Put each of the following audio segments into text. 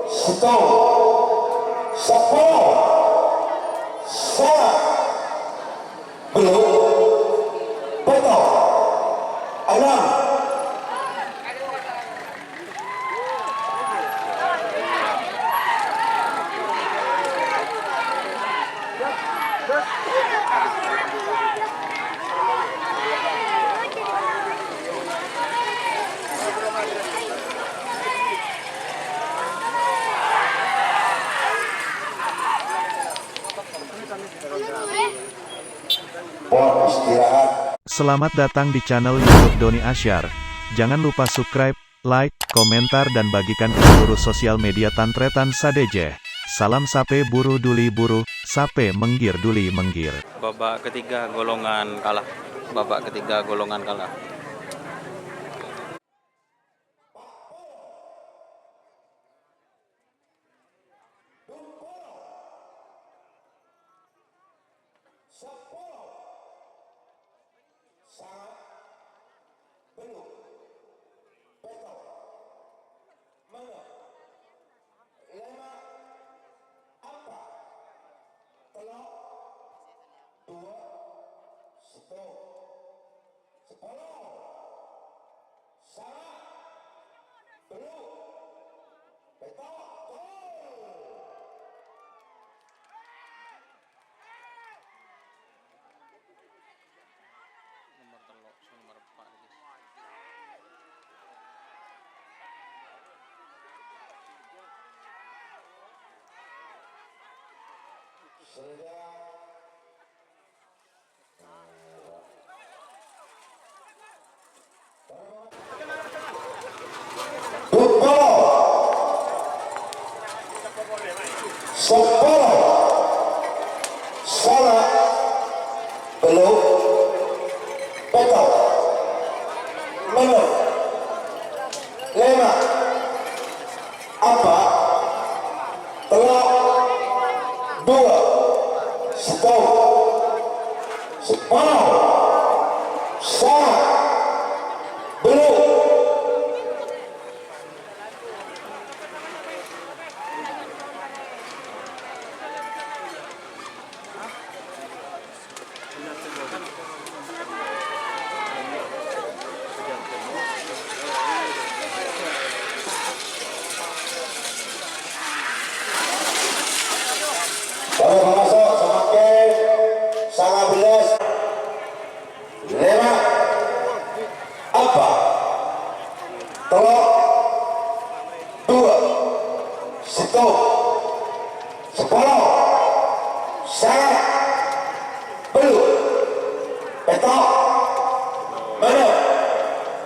Stop. Sepuluh. Salah. Belum. Betul. Enam. Buat istirahat. Selamat datang di channel YouTube Doni Asyar. Jangan lupa subscribe, like, komentar dan bagikan ke seluruh sosial media Tantretan Sadejeh. Salam sape buru duli buru, sape menggir duli menggir. Babak ketiga golongan kalah. Babak ketiga golongan kalah. Nomor telok, nomor 4 Sepuluh. Salah. Belum. Betul. Menang. 5. Apa? Telak. 2. Stop. 10. Salah. Belum. Baru masuk semakin sangat belas. 5. Apa? Telok. 2. Stop. 10. Salah. Belum. Petok. Mana? Merah.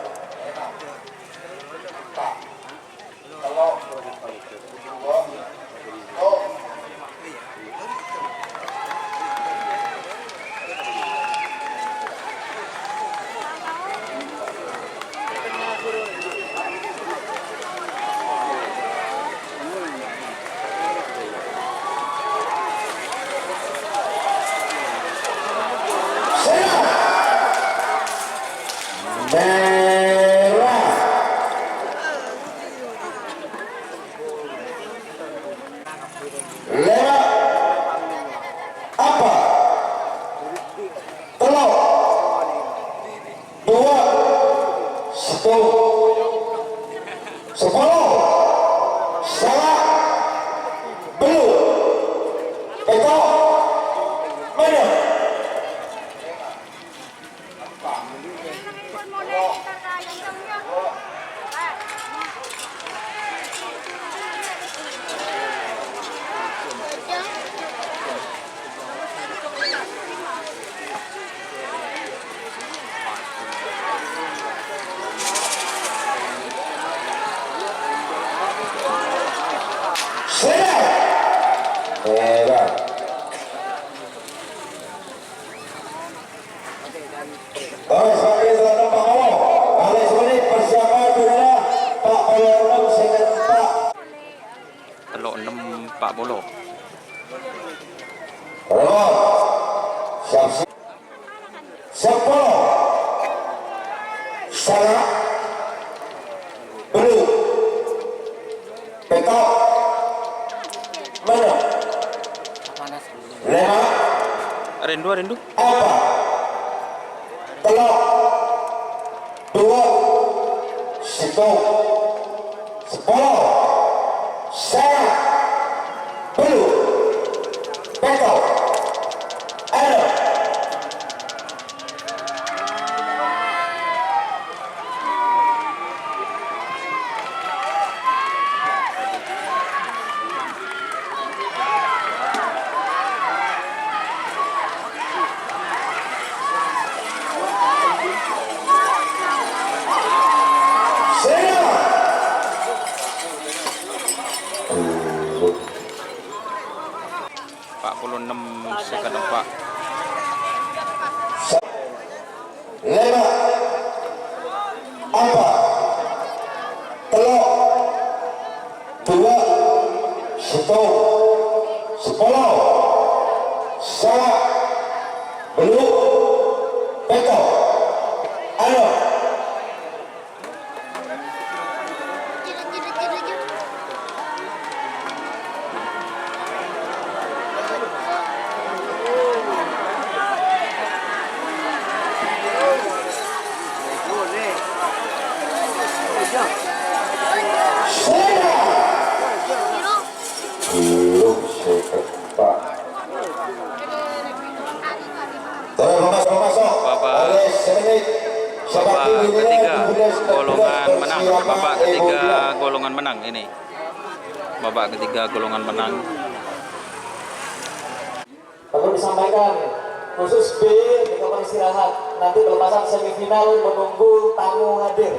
Lewat. Apa? Telok. 2. Stop. 10. Salah. Belum. Petok. Mana? Merah. Oleh sebab itu telah nampak Allah. Oleh sebab ini persiapan adalah Pak Payarong dengan Pak telok 6.40. Relot. Siap-siap. 10. Salah. Belum. Petok. Rindu. apa telok dua situng sepuluh saya belum betul ada saya 46 second Pak. lima apa telok dua situng sepuluh saya belum betul ada belum sekeempat masuk Babak- oleh semenit Babak ketiga golongan menang. Babak ketiga golongan menang ini. Babak ketiga golongan menang. Perlu disampaikan khusus B di kamar istirahat nanti pelepasan semifinal menunggu tamu hadir.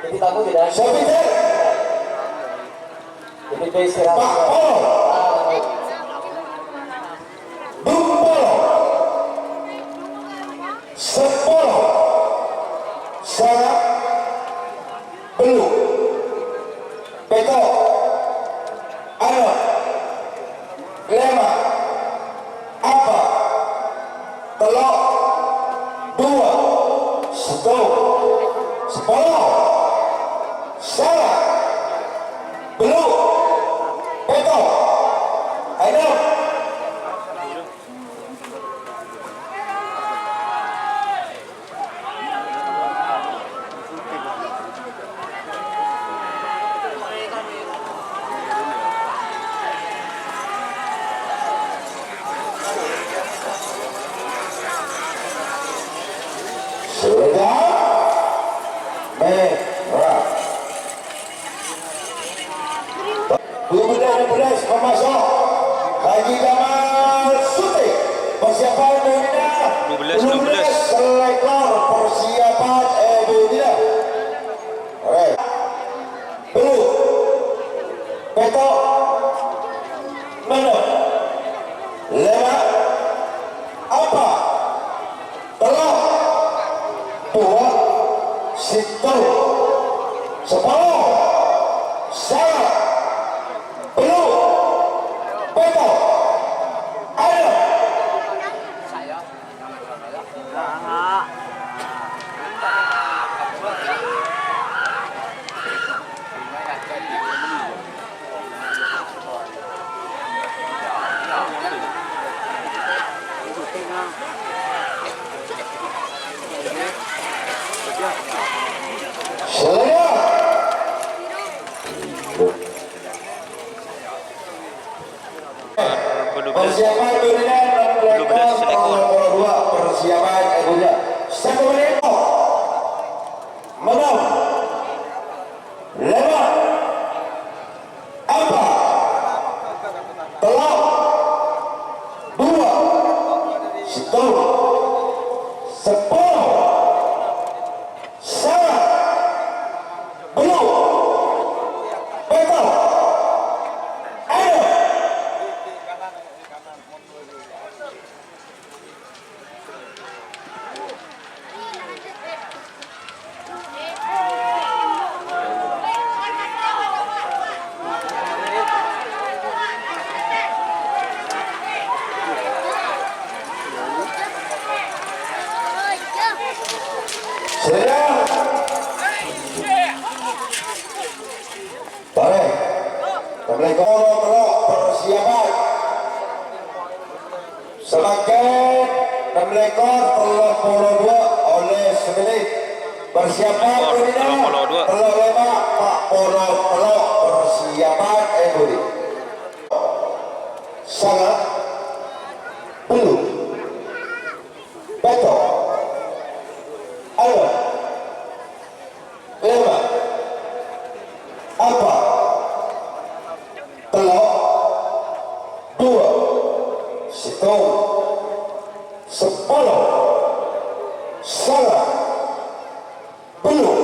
Jadi tamu tidak ada. Sabiter Jadi B istirahat. Pak Polo Dumpolo sepuluh saya belum betul ada lima apa telok dua sepuluh saya belum betul ada sudah merah 12 memasuk Haji Jamal Suti persiapan Budina 12. selektor persiapan Budina belum betul mana lima apa telah dua situng sepuluh saya belum betul ada sudah persiapan Budina 12 ekor. nomor 2 persiapan Budina 1 menit menang lima apa telok dua situng sepuluh saya belum betul ada sudah boleh Assalamualaikum persiapan sebagai 6 ekor 32 oleh semenit. Persiapan kuliner 32. 35 persiapan budi. Sangat belum betul. Ayo 5 apa telok 2 situng 10 salah belum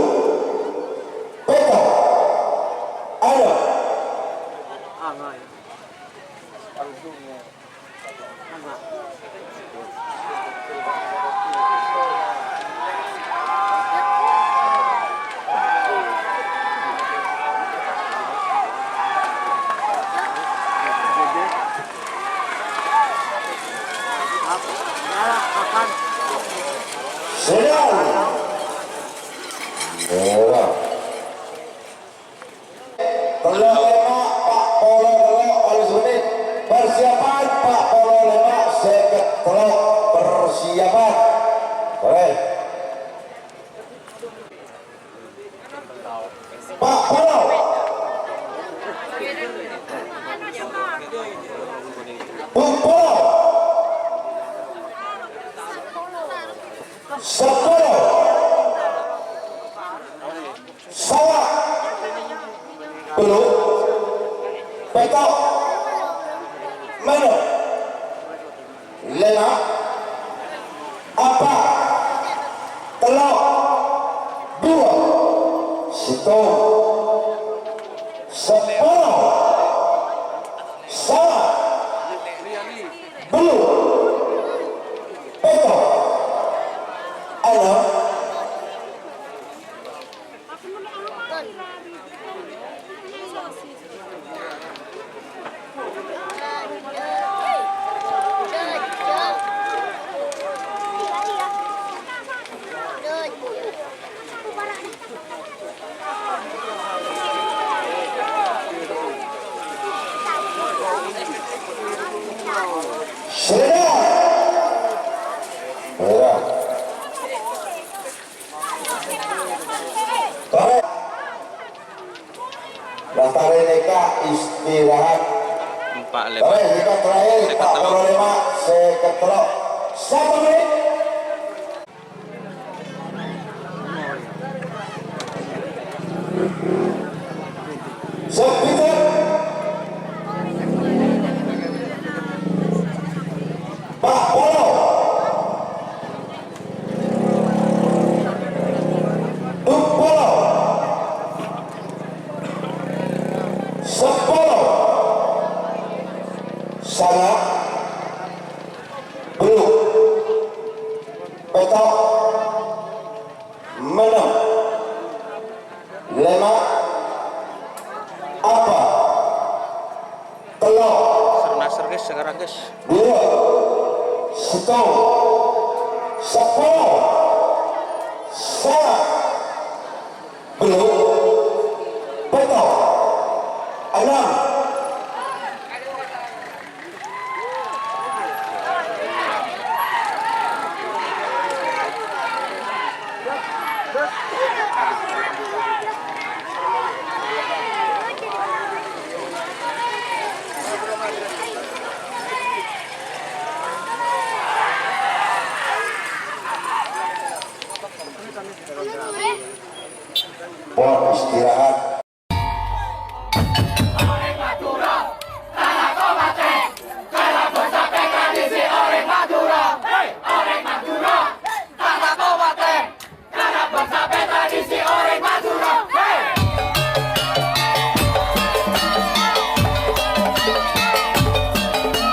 betul. Ayo sedang merah telok 5 Pak Polo telok oleh semenit. Persiapan Pak Polo 5 seket telok persiapan. Keren Pak Polo Bung Polo 10 salah belum betul. Mana 5 apa telok 2 situ 10 salah belum betul. Ayo sudah merah keren. Daftar mereka istirahat. 4 Keren jika terakhir Seket Pak telok. Polo 5 seket telok 1 menit. Sepitan Pak Polo Bung Polo 10 sangat belum betul. Menang 5 apa telok seru nasar guys sekarang guys. 2 setong 10 salah belum betul. 6 Bon istirahat